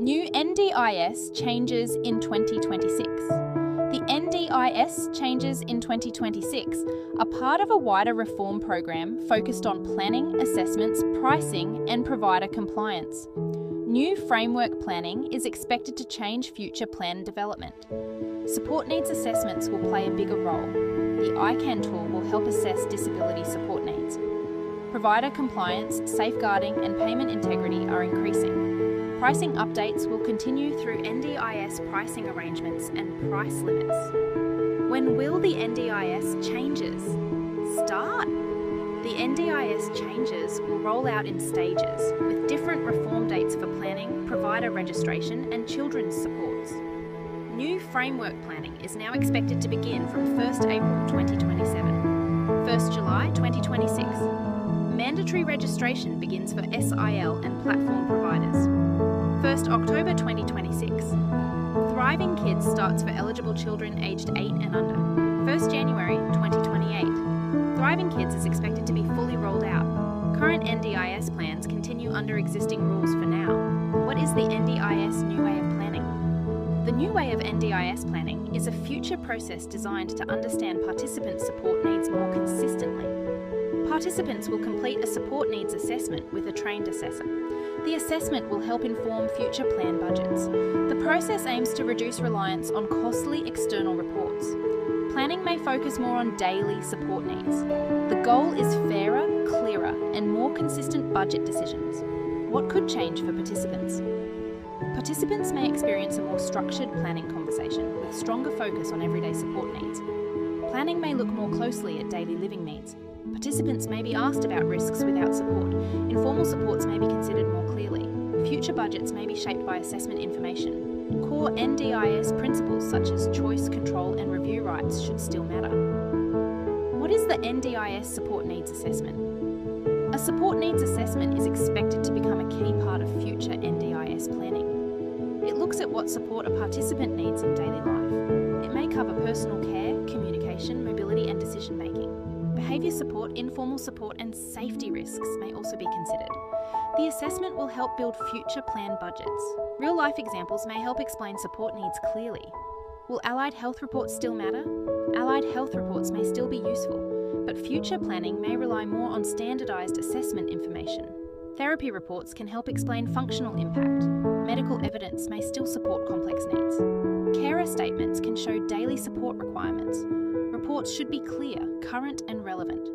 New NDIS changes in 2026. The NDIS changes in 2026 are part of a wider reform program focused on planning, assessments, pricing and provider compliance. New framework planning is expected to change future plan development. Support needs assessments will play a bigger role. The I-CAN tool will help assess disability support needs. Provider compliance, safeguarding and payment integrity are increasing. Pricing updates will continue through NDIS pricing arrangements and price limits. When will the NDIS changes start? The NDIS changes will roll out in stages, with different reform dates for planning, provider registration and children's supports. New framework planning is now expected to begin from 1st April 2027, 1st July 2026. Mandatory registration begins for SIL and platform providers. 1st October 2026. Thriving Kids starts for eligible children aged 8 and under. 1st January 2028. Thriving Kids is expected to be fully rolled out. Current NDIS plans continue under existing rules for now. What is the NDIS new way of planning? The new way of NDIS planning is a future process designed to understand participants' support needs more consistently. Participants will complete a support needs assessment with a trained assessor. The assessment will help inform future plan budgets. The process aims to reduce reliance on costly external reports. Planning may focus more on daily support needs. The goal is fairer, clearer, and more consistent budget decisions. What could change for participants? Participants may experience a more structured planning conversation with stronger focus on everyday support needs. Planning may look more closely at daily living needs. Participants may be asked about risks without support. Informal supports may be considered more clearly. Future budgets may be shaped by assessment information. Core NDIS principles such as choice, control and review rights should still matter. What is the NDIS support needs assessment? A support needs assessment is expected to become a key part of future NDIS planning. It looks at what support a participant needs in daily life. It may cover personal care, communication, mobility and decision making. Behaviour support, informal support and safety risks may also be considered. The assessment will help build future plan budgets. Real-life examples may help explain support needs clearly. Will allied health reports still matter? Allied health reports may still be useful, but future planning may rely more on standardised assessment information. Therapy reports can help explain functional impact. Medical evidence may still support complex needs. Carer statements can show daily support requirements. Reports should be clear, current and relevant.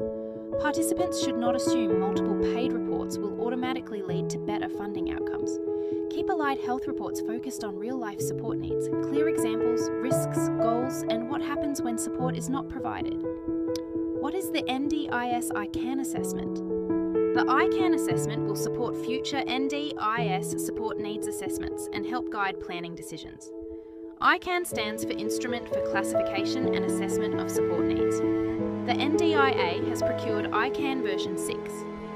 Participants should not assume multiple paid reports will automatically lead to better funding outcomes. Keep allied health reports focused on real-life support needs, clear examples, risks, goals, and what happens when support is not provided. What is the NDIS I-CAN assessment? The I-CAN assessment will support future NDIS support needs assessments and help guide planning decisions. I-CAN stands for Instrument for Classification and Assessment of Support Needs. The NDIA has procured I-CAN version 6.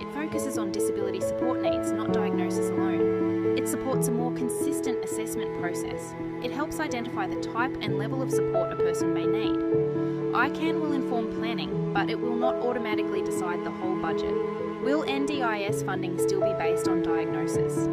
It focuses on disability support needs, not diagnosis alone. It supports a more consistent assessment process. It helps identify the type and level of support a person may need. I-CAN will inform planning, but it will not automatically decide the whole budget. Will NDIS funding still be based on diagnosis?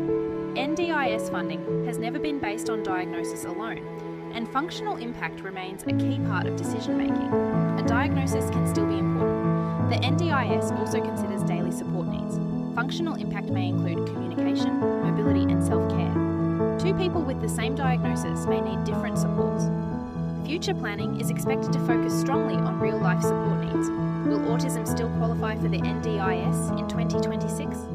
NDIS funding has never been based on diagnosis alone, and functional impact remains a key part of decision-making. A diagnosis can still be important. The NDIS also considers daily support needs. Functional impact may include communication, mobility and self-care. Two people with the same diagnosis may need different supports. Future planning is expected to focus strongly on real-life support needs. Will autism still qualify for the NDIS in 2026?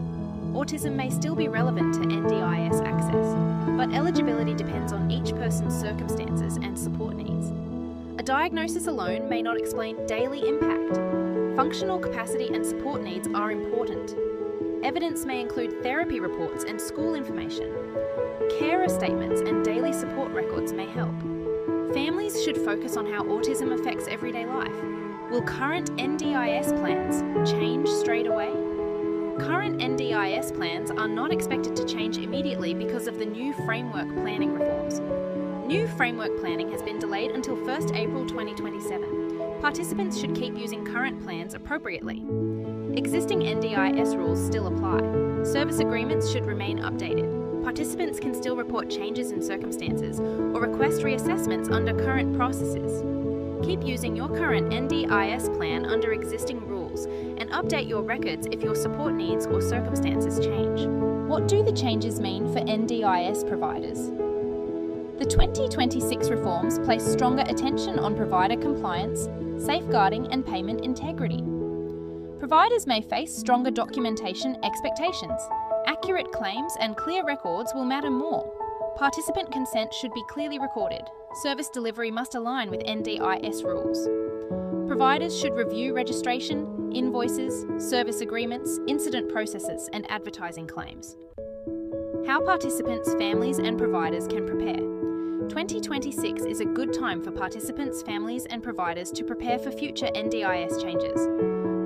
Autism may still be relevant to NDIS access, but eligibility depends on each person's circumstances and support needs. A diagnosis alone may not explain daily impact. Functional capacity and support needs are important. Evidence may include therapy reports and school information. Carer statements and daily support records may help. Families should focus on how autism affects everyday life. Will current NDIS plans change straight away? Current NDIS plans are not expected to change immediately because of the new framework planning reforms. New framework planning has been delayed until 1st April 2027. Participants should keep using current plans appropriately. Existing NDIS rules still apply. Service agreements should remain updated. Participants can still report changes in circumstances or request reassessments under current processes. Keep using your current NDIS plan under existing rules and update your records if your support needs or circumstances change. What do the changes mean for NDIS providers? The 2026 reforms place stronger attention on provider compliance, safeguarding and payment integrity. Providers may face stronger documentation expectations. Accurate claims and clear records will matter more. Participant consent should be clearly recorded. Service delivery must align with NDIS rules. Providers should review registration, invoices, service agreements, incident processes, and advertising claims. How participants, families, and providers can prepare. 2026 is a good time for participants, families, and providers to prepare for future NDIS changes.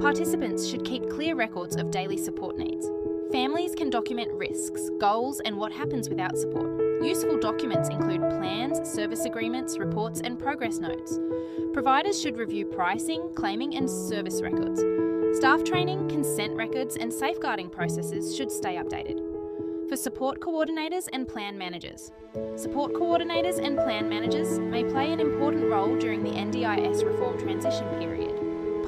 Participants should keep clear records of daily support needs. Families can document risks, goals, and what happens without support. Useful documents include plans, service agreements, reports, and progress notes. Providers should review pricing, claiming, and service records. Staff training, consent records, and safeguarding processes should stay updated. For support coordinators and plan managers. Support coordinators and plan managers may play an important role during the NDIS reform transition period.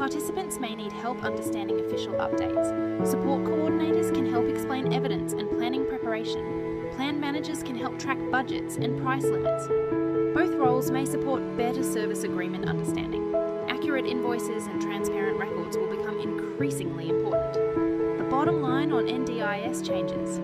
Participants may need help understanding official updates. Support coordinators can help explain evidence and planning preparation. Plan managers can help track budgets and price limits. Both roles may support better service agreement understanding. Accurate invoices and transparent records will become increasingly important. The bottom line on NDIS changes.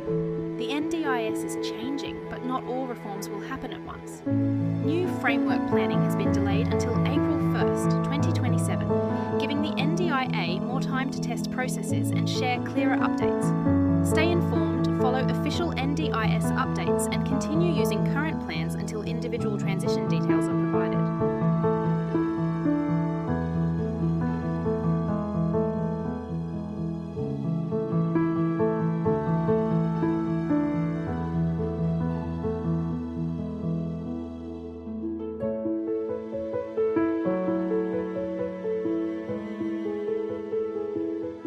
The NDIS is changing, but not all reforms will happen at once. New framework planning has been delayed until April 1st, 2027, giving the NDIA more time to test processes and share clearer updates. Stay informed, follow official NDIS updates, and continue using current plans until individual transition details are provided.